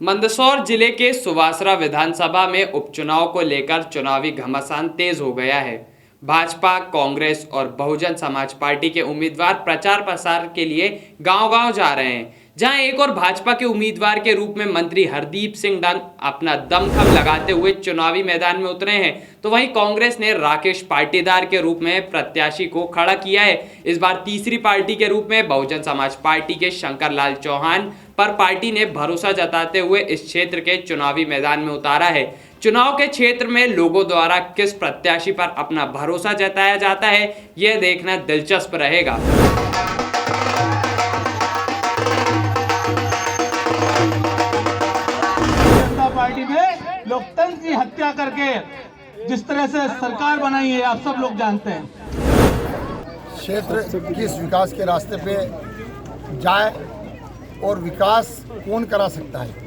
मंदसौर जिले के सुवासरा विधानसभा में उपचुनाव को लेकर चुनावी घमासान तेज हो गया है। भाजपा, कांग्रेस और बहुजन समाज पार्टी के उम्मीदवार प्रचार प्रसार के लिए गांव-गांव जा रहे हैं। जहां एक और भाजपा के उम्मीदवार के रूप में मंत्री हरदीप सिंह डंग अपना दमखम लगाते हुए चुनावी मैदान में उतरे हैं, तो वहीं कांग्रेस ने राकेश पाटीदार के रूप में प्रत्याशी को खड़ा किया है। इस बार तीसरी पार्टी के रूप में बहुजन समाज पार्टी के शंकर लाल चौहान पर पार्टी ने भरोसा जताते हुए इस क्षेत्र के चुनावी मैदान में उतारा है। चुनाव के क्षेत्र में लोगों द्वारा किस प्रत्याशी पर अपना भरोसा जताया जाता है, यह देखना दिलचस्प रहेगा। जनता पार्टी में लोकतंत्र की हत्या करके जिस तरह से सरकार बनाई है, आप सब लोग जानते हैं। क्षेत्र किस विकास के रास्ते पे जाए और विकास कौन करा सकता है।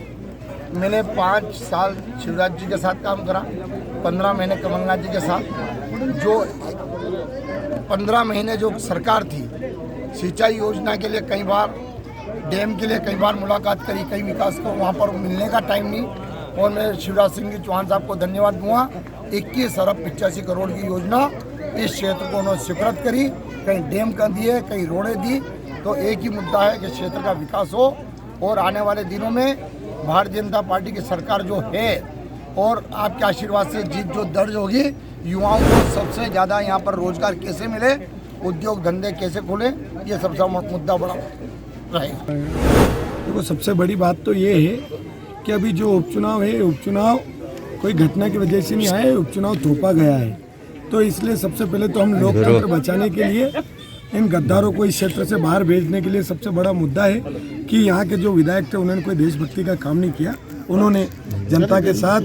मैंने 5 साल शिवराज जी के साथ काम करा, 15 महीने कमलनाथ जी के साथ। जो 15 महीने जो सरकार थी, सिंचाई योजना के लिए कई बार, डैम के लिए कई बार मुलाकात करी, कई विकास को वहाँ पर मिलने का टाइम नहीं। और मैं शिवराज सिंह जी चौहान साहब को धन्यवाद दूंगा। 21 अरब 85 करोड़ की योजना इस क्षेत्र को उन्होंने स्वीकृत करी, कहीं डैम कर दिए, कहीं रोडें दी। तो एक ही मुद्दा है कि क्षेत्र का विकास हो और आने वाले दिनों में भारतीय जनता पार्टी की सरकार जो है और आपके आशीर्वाद से जीत जो दर्ज होगी, युवाओं को सबसे ज़्यादा यहाँ पर रोजगार कैसे मिले, उद्योग धंधे कैसे खुले, ये सबसे मुद्दा बड़ा रहेगा। देखो, सबसे बड़ी बात तो ये है कि अभी जो उपचुनाव है, उपचुनाव कोई घटना की वजह से नहीं आया है, उपचुनाव थोपा गया है। तो इसलिए सबसे पहले तो हम लोकतंत्र बचाने के लिए इन गद्दारों को इस क्षेत्र से बाहर भेजने के लिए सबसे बड़ा मुद्दा है कि यहाँ के जो विधायक थे उन्होंने कोई देशभक्ति का काम नहीं किया। उन्होंने जनता के साथ,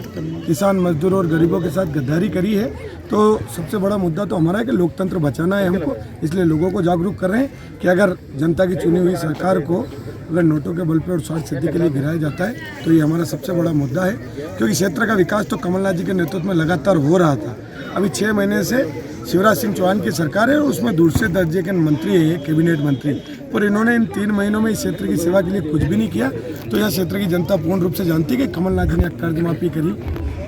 किसान मजदूरों और गरीबों के साथ गद्दारी करी है। तो सबसे बड़ा मुद्दा तो हमारा है कि लोकतंत्र बचाना है हमको। इसलिए लोगों को जागरूक कर रहे हैं कि अगर जनता की चुनी हुई सरकार को अगर नोटों के बल पर और स्वार्थ सिद्धि के लिए गिराया जाता है तो ये हमारा सबसे बड़ा मुद्दा है। क्योंकि क्षेत्र का विकास तो कमलनाथ जी के नेतृत्व में लगातार हो रहा था। अभी 6 महीने से शिवराज सिंह चौहान की सरकार है और उसमें दूसरे दर्जे के मंत्री है, कैबिनेट मंत्री, पर इन्होंने इन 3 महीनों में इस क्षेत्र की सेवा के लिए कुछ भी नहीं किया। तो यह क्षेत्र की जनता पूर्ण रूप से जानती है कि कमलनाथ जी ने कर्ज माफी करी,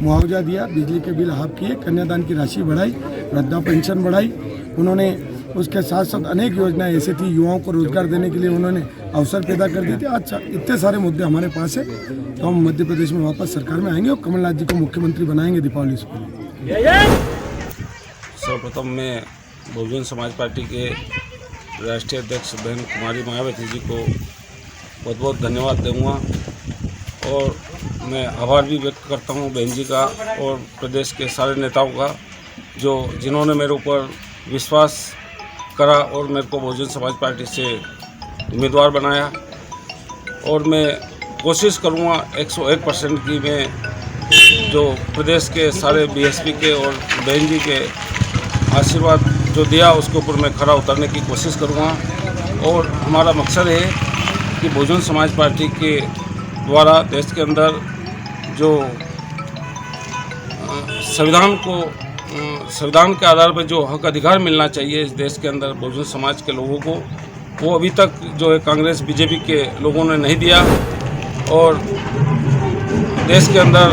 मुआवजा दिया, बिजली के बिल हाफ किए, कन्यादान की राशि बढ़ाई, वृद्धा पेंशन बढ़ाई। उन्होंने उसके साथ साथ अनेक योजनाएं ऐसी थी, युवाओं को रोजगार देने के लिए उन्होंने अवसर पैदा कर दिए थे। अच्छा, इतने सारे मुद्दे हमारे पास है। तो हम मध्य प्रदेश में वापस सरकार में आएंगे और कमलनाथ जी को मुख्यमंत्री बनाएंगे दीपावली से पहले। सर्वप्रथम मैं बहुजन समाज पार्टी के राष्ट्रीय अध्यक्ष बहन कुमारी मायावती जी को बहुत बहुत धन्यवाद दूंगा और मैं आभार भी व्यक्त करता हूं बहन जी का और प्रदेश के सारे नेताओं का, जिन्होंने मेरे ऊपर विश्वास करा और मेरे को बहुजन समाज पार्टी से उम्मीदवार बनाया। और मैं कोशिश करूंगा 101% की मैं जो प्रदेश के सारे बीएसपी के और बहन जी के आशीर्वाद जो दिया उसके ऊपर मैं खरा उतरने की कोशिश करूंगा। और हमारा मकसद है कि बहुजन समाज पार्टी के द्वारा देश के अंदर जो संविधान के आधार पर जो हक अधिकार मिलना चाहिए इस देश के अंदर बहुजन समाज के लोगों को, वो अभी तक जो है कांग्रेस बीजेपी के लोगों ने नहीं दिया। और देश के अंदर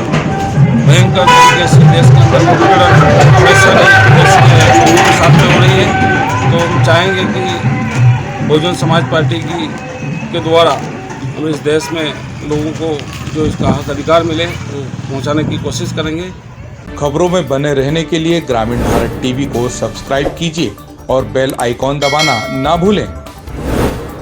भयंकर तरीके से देश के अंदर हमेशा देश के लोगों के साथ में हो रही है। तो हम चाहेंगे कि बहुजन समाज पार्टी के द्वारा हम इस देश में लोगों को जो इसका हक अधिकार मिले वो पहुंचाने की कोशिश करेंगे। खबरों में बने रहने के लिए ग्रामीण भारत टीवी को सब्सक्राइब कीजिए और बेल आइकॉन दबाना ना भूलें।